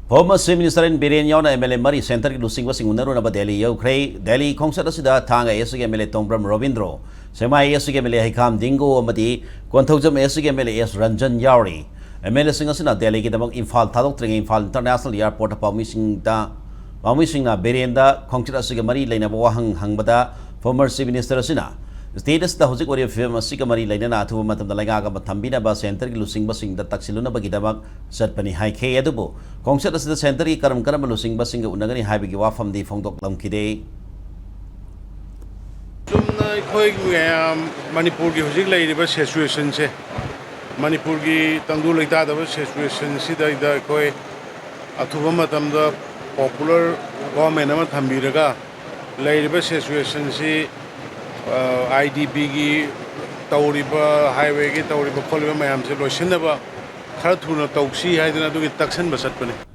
Former Chief Minister in Biren yauna MLA Mari Center ki lusing wasing unaruna ba Delhi yaukhrei Delhi khongsat asida thanga SG MLA Tongbram Robindro Semai SG MLA Haikam Dingo amadi Konthojam SG MLA S Ranjan Yauri MLA sing asina Delhi ki damang Imphal thadok tring Imphal International Airport pawmising na Biren da khongsat asida Mari leina wahang hangbada former Chief Minister asina Status da hojik ori film asika Mari leina na athu matam da laiga ga thambina ba center ki lusing basing da taksiluna ba gidamak satpani haikhe adubu Kongsat asida center ki karam lusing basing ga unagani haibigi wafam di phongdok lamkide Chumna khoi Manipur ki hojik lairiba situation se Manipur ki tangdu laita da situation sida ida khoi athuba matam da popular government ama thambiraga lairiba situation si IDP ki tawriba highway ki tawriba kholiba mayam se loisinaba khara thuna tawsi haidana du ki taksan basat pane